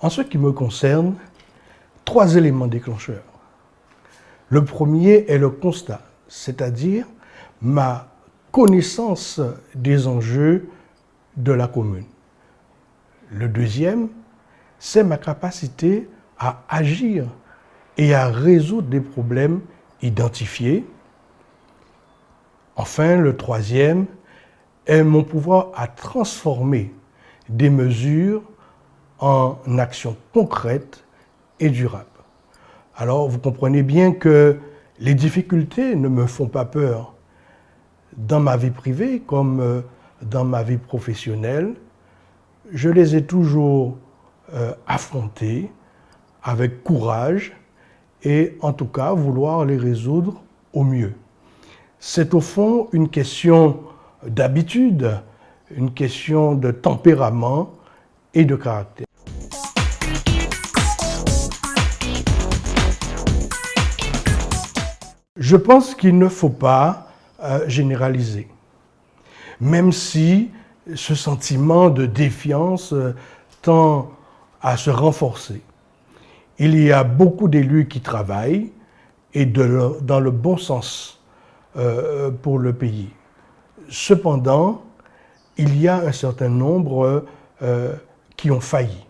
En ce qui me concerne, 3 éléments déclencheurs. Le premier est le constat, c'est-à-dire ma connaissance des enjeux de la commune. Le deuxième, c'est ma capacité à agir et à résoudre des problèmes identifiés. Enfin, le troisième est mon pouvoir à transformer des mesures en actions concrètes et durables. Alors, vous comprenez bien que les difficultés ne me font pas peur. Dans ma vie privée comme dans ma vie professionnelle, je les ai toujours affrontées avec courage et en tout cas vouloir les résoudre au mieux. C'est au fond une question d'habitude, une question de tempérament et de caractère. Je pense qu'il ne faut pas généraliser, même si ce sentiment de défiance tend à se renforcer. Il y a beaucoup d'élus qui travaillent et dans le bon sens pour le pays. Cependant, il y a un certain nombre qui ont failli.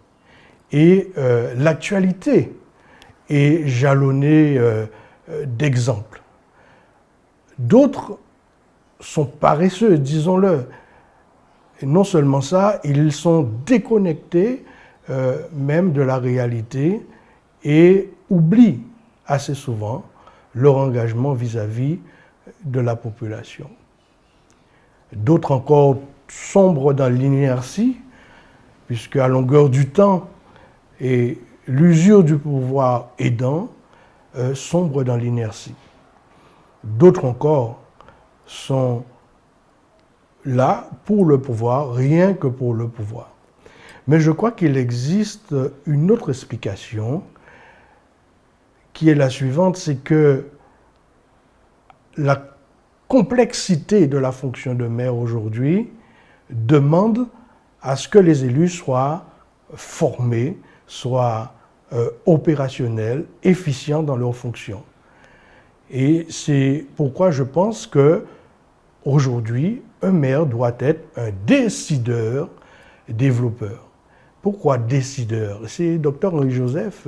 Et l'actualité est jalonnée d'exemples. D'autres sont paresseux, disons-le. Et non seulement ça, ils sont déconnectés même de la réalité et oublient assez souvent leur engagement vis-à-vis de la population. D'autres encore sombrent dans l'inertie, puisque à longueur du temps et l'usure du pouvoir aidant, sombrent dans l'inertie. D'autres encore sont là pour le pouvoir, rien que pour le pouvoir. Mais je crois qu'il existe une autre explication qui est la suivante, c'est que la complexité de la fonction de maire aujourd'hui demande à ce que les élus soient formés, soient opérationnels, efficients dans leurs fonctions. Et c'est pourquoi je pense qu'aujourd'hui, un maire doit être un décideur, développeur. Pourquoi décideur? C'est le Dr Henri Joseph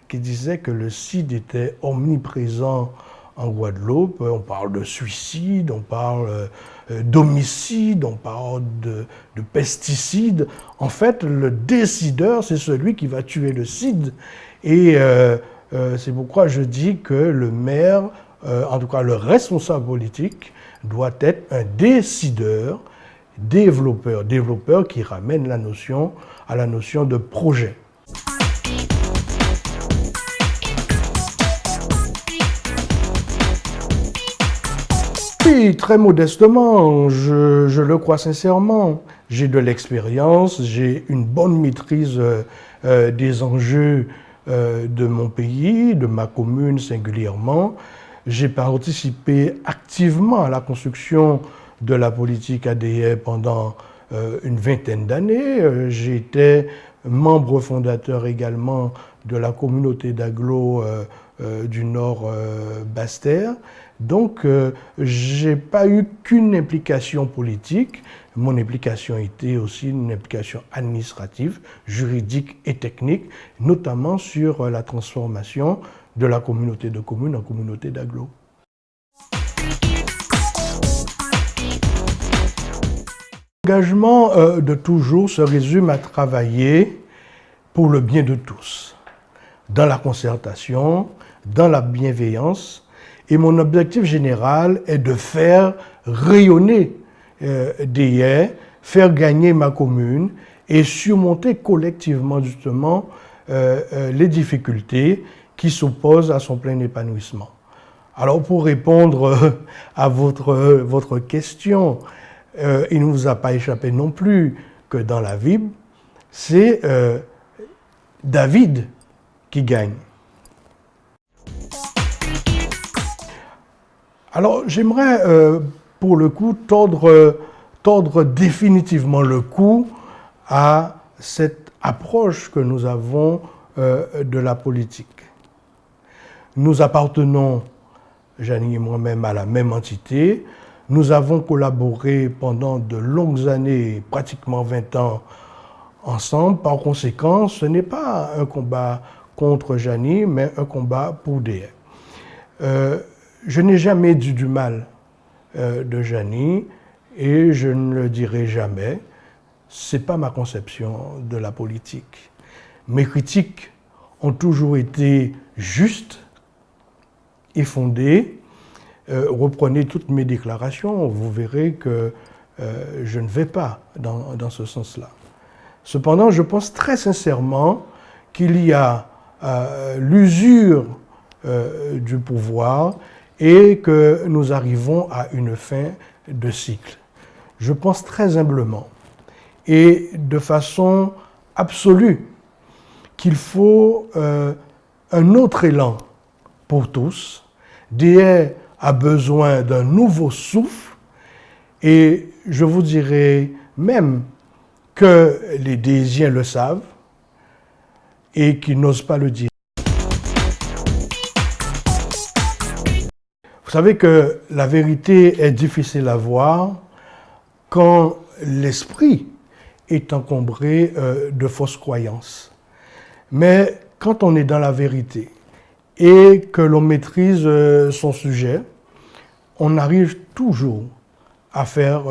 qui disait que le CID était omniprésent en Guadeloupe. On parle de suicide, on parle d'homicide, on parle de pesticides. En fait, le décideur, c'est celui qui va tuer le CID. Et c'est pourquoi je dis que le maire, en tout cas le responsable politique, doit être un décideur, développeur qui ramène la notion à la notion de projet. Oui, très modestement, je le crois sincèrement. J'ai de l'expérience, j'ai une bonne maîtrise des enjeux de mon pays, de ma commune singulièrement. J'ai participé activement à la construction de la politique ADR pendant une vingtaine d'années. J'étais membre fondateur également de la communauté d'agglo du Nord Basse-Terre. Donc, je n'ai pas eu qu'une implication politique. Mon implication était aussi une implication administrative, juridique et technique, notamment sur la transformation de la communauté de communes en communauté d'agglo. L'engagement de toujours se résume à travailler pour le bien de tous, dans la concertation, dans la bienveillance. Et mon objectif général est de faire rayonner DIR, faire gagner ma commune et surmonter collectivement justement les difficultés qui s'opposent à son plein épanouissement. Alors pour répondre à votre question, il ne vous a pas échappé non plus que dans la Bible, c'est David qui gagne. Alors j'aimerais pour le coup tordre définitivement le cou à cette approche que nous avons de la politique. Nous appartenons, Jeannie et moi-même, à la même entité. Nous avons collaboré pendant de longues années, pratiquement 20 ans, ensemble. Par conséquent, ce n'est pas un combat contre Jeannie, mais un combat pour DF. Je n'ai jamais dit du mal de Jeannie et je ne le dirai jamais. Ce n'est pas ma conception de la politique. Mes critiques ont toujours été justes et fondées. Reprenez toutes mes déclarations, vous verrez que je ne vais pas dans ce sens-là. Cependant, je pense très sincèrement qu'il y a l'usure du pouvoir et que nous arrivons à une fin de cycle. Je pense très humblement et de façon absolue qu'il faut un autre élan pour tous. DE a besoin d'un nouveau souffle et je vous dirais même que les Déisiens le savent et qu'ils n'osent pas le dire. Vous savez que la vérité est difficile à voir quand l'esprit est encombré de fausses croyances. Mais quand on est dans la vérité et que l'on maîtrise son sujet, on arrive toujours à faire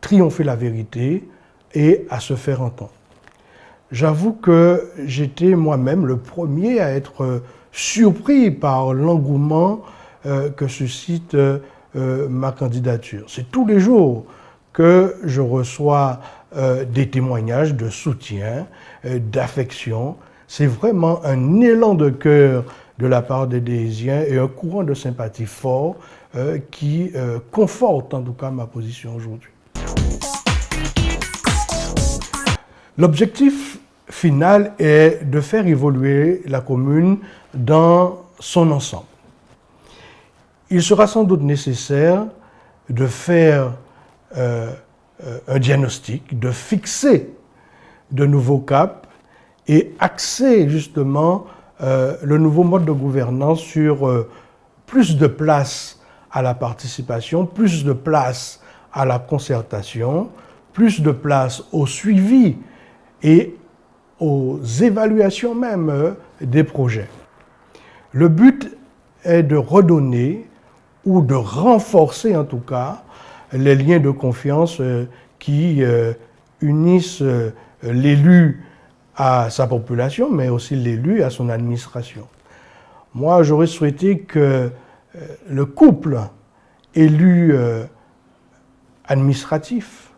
triompher la vérité et à se faire entendre. J'avoue que j'étais moi-même le premier à être surpris par l'engouement que suscite ma candidature. C'est tous les jours que je reçois des témoignages de soutien, d'affection. C'est vraiment un élan de cœur de la part des Déisiens et un courant de sympathie fort qui conforte en tout cas ma position aujourd'hui. L'objectif final est de faire évoluer la commune dans son ensemble. Il sera sans doute nécessaire de faire un diagnostic, de fixer de nouveaux caps et axer justement le nouveau mode de gouvernance sur plus de place à la participation, plus de place à la concertation, plus de place au suivi et aux évaluations même des projets. Le but est de redonner ou de renforcer en tout cas les liens de confiance qui unissent l'élu à sa population, mais aussi l'élu à son administration. Moi, j'aurais souhaité que le couple élu-administratif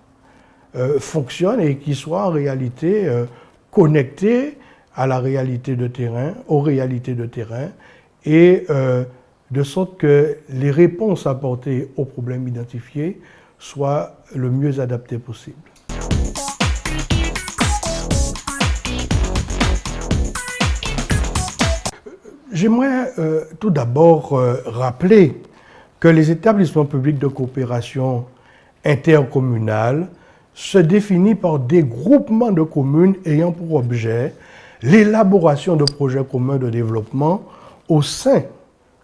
fonctionne et qu'il soit en réalité connecté à la réalité de terrain, aux réalités de terrain, et de sorte que les réponses apportées aux problèmes identifiés soient le mieux adaptées possible. J'aimerais tout d'abord rappeler que les établissements publics de coopération intercommunale se définissent par des groupements de communes ayant pour objet l'élaboration de projets communs de développement au sein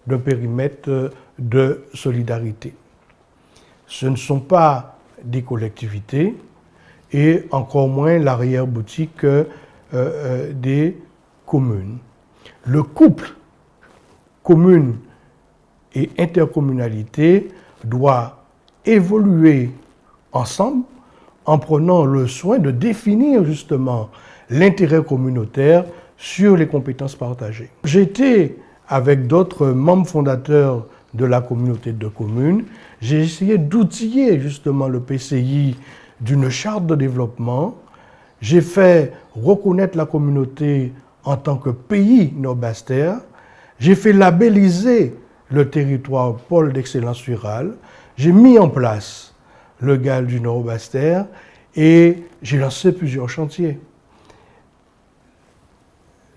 d'un périmètre de solidarité. Ce ne sont pas des collectivités et encore moins l'arrière-boutique des communes. Le couple commune et intercommunalité doit évoluer ensemble en prenant le soin de définir justement l'intérêt communautaire sur les compétences partagées. J'ai été avec d'autres membres fondateurs de la communauté de communes, j'ai essayé d'outiller justement le PCI d'une charte de développement. J'ai fait reconnaître la communauté en tant que pays Nord-Bas-Terre. J'ai fait labelliser le territoire pôle d'excellence rurale. J'ai mis en place le GAL du Nord-Bas-Terre et j'ai lancé plusieurs chantiers.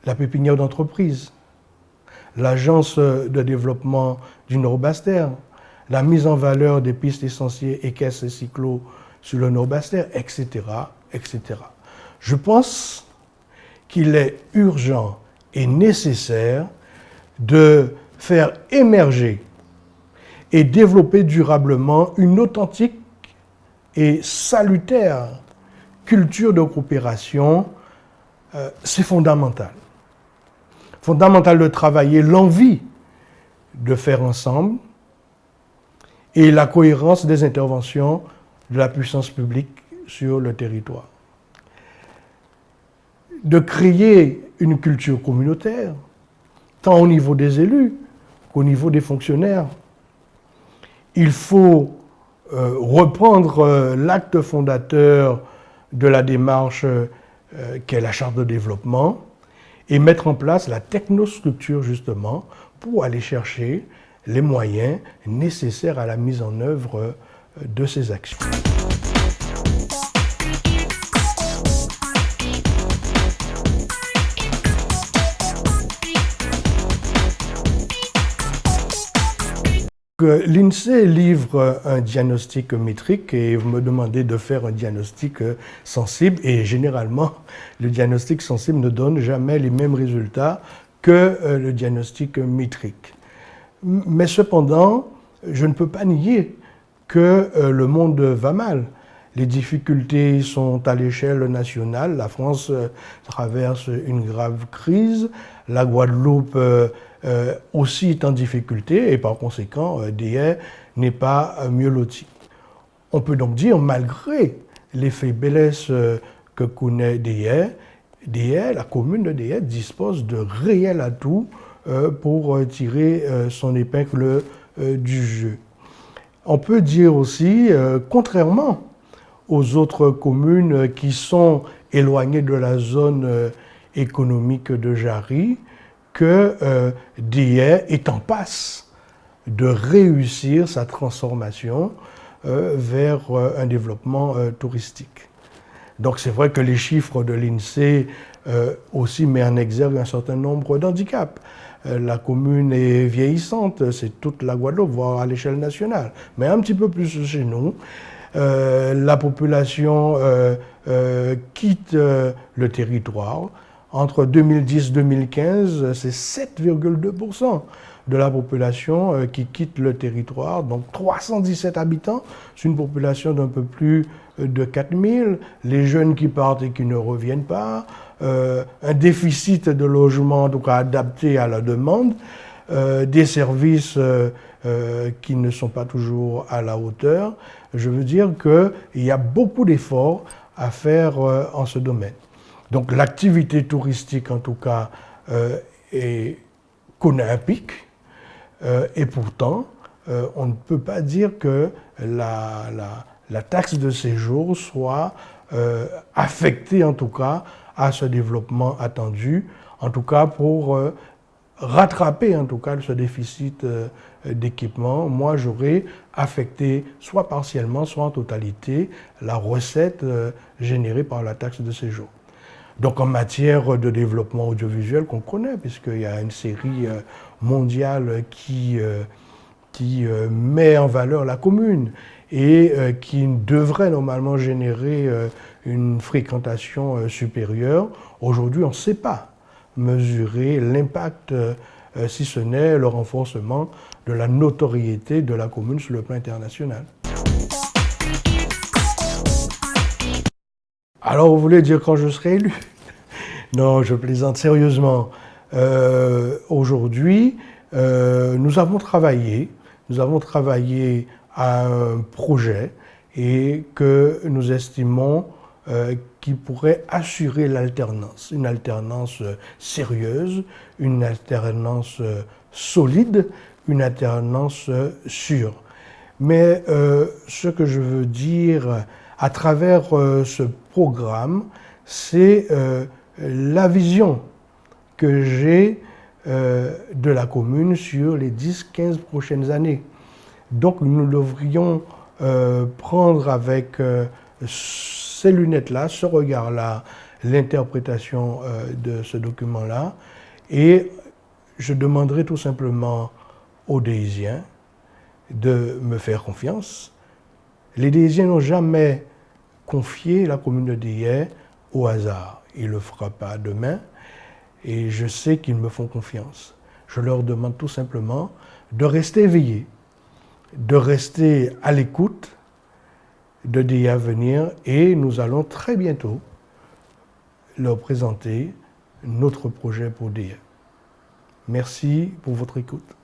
La pépinière d'entreprise, l'agence de développement du Nord-Bas-Terre, la mise en valeur des pistes essentielles équestres et cyclos sur le Nord-Bas-Terre, etc., etc. Je pense qu'il est urgent et nécessaire de faire émerger et développer durablement une authentique et salutaire culture de coopération. C'est fondamental. Fondamental de travailler l'envie de faire ensemble et la cohérence des interventions de la puissance publique sur le territoire. De créer une culture communautaire, tant au niveau des élus qu'au niveau des fonctionnaires. Il faut reprendre l'acte fondateur de la démarche qu'est la charte de développement et mettre en place la technostructure justement pour aller chercher les moyens nécessaires à la mise en œuvre de ces actions. L'INSEE livre un diagnostic métrique et vous me demandez de faire un diagnostic sensible et généralement le diagnostic sensible ne donne jamais les mêmes résultats que le diagnostic métrique. Mais cependant, je ne peux pas nier que le monde va mal. Les difficultés sont à l'échelle nationale. La France traverse une grave crise. La Guadeloupe aussi est en difficulté et par conséquent, Déhais n'est pas mieux loti. On peut donc dire, malgré les faiblesses que connaît Déhais, la commune de Déhais dispose de réels atouts pour tirer son épingle du jeu. On peut dire aussi, contrairement aux autres communes qui sont éloignées de la zone économique de Jarry, que Déhais est en passe de réussir sa transformation vers un développement touristique. Donc c'est vrai que les chiffres de l'INSEE aussi mettent en exergue un certain nombre d'handicaps. La commune est vieillissante, c'est toute la Guadeloupe, voire à l'échelle nationale, mais un petit peu plus chez nous. La population quitte le territoire. Entre 2010 et 2015, c'est 7,2% de la population qui quitte le territoire, donc 317 habitants, c'est une population d'un peu plus de 4000, les jeunes qui partent et qui ne reviennent pas, un déficit de logement en tout cas adapté à la demande, des services qui ne sont pas toujours à la hauteur. Je veux dire qu'il y a beaucoup d'efforts à faire en ce domaine. Donc l'activité touristique, en tout cas, connaît un pic, et pourtant, on ne peut pas dire que la taxe de séjour soit affectée, en tout cas, à ce développement attendu, en tout cas pour rattraper, en tout cas, ce déficit d'équipement. Moi, j'aurais affecté, soit partiellement, soit en totalité, la recette générée par la taxe de séjour. Donc en matière de développement audiovisuel qu'on connaît, puisqu'il y a une série mondiale qui met en valeur la commune et qui devrait normalement générer une fréquentation supérieure. Aujourd'hui, on ne sait pas mesurer l'impact, si ce n'est le renforcement de la notoriété de la commune sur le plan international. Alors, vous voulez dire quand je serai élu? Non, je plaisante sérieusement. Aujourd'hui, nous avons travaillé à un projet et que nous estimons qui pourrait assurer l'alternance, une alternance sérieuse, une alternance solide, une alternance sûre. Mais ce que je veux dire à travers ce programme, c'est la vision que j'ai de la commune sur les 10-15 prochaines années. Donc nous devrions prendre avec ces lunettes-là, ce regard-là, l'interprétation de ce document-là, et je demanderai tout simplement aux Déhésiens de me faire confiance. Les Déhésiens n'ont jamais confié la commune de Déhais au hasard. Il ne le fera pas demain et je sais qu'ils me font confiance. Je leur demande tout simplement de rester éveillés, de rester à l'écoute de DIA Venir et nous allons très bientôt leur présenter notre projet pour DIA. Merci pour votre écoute.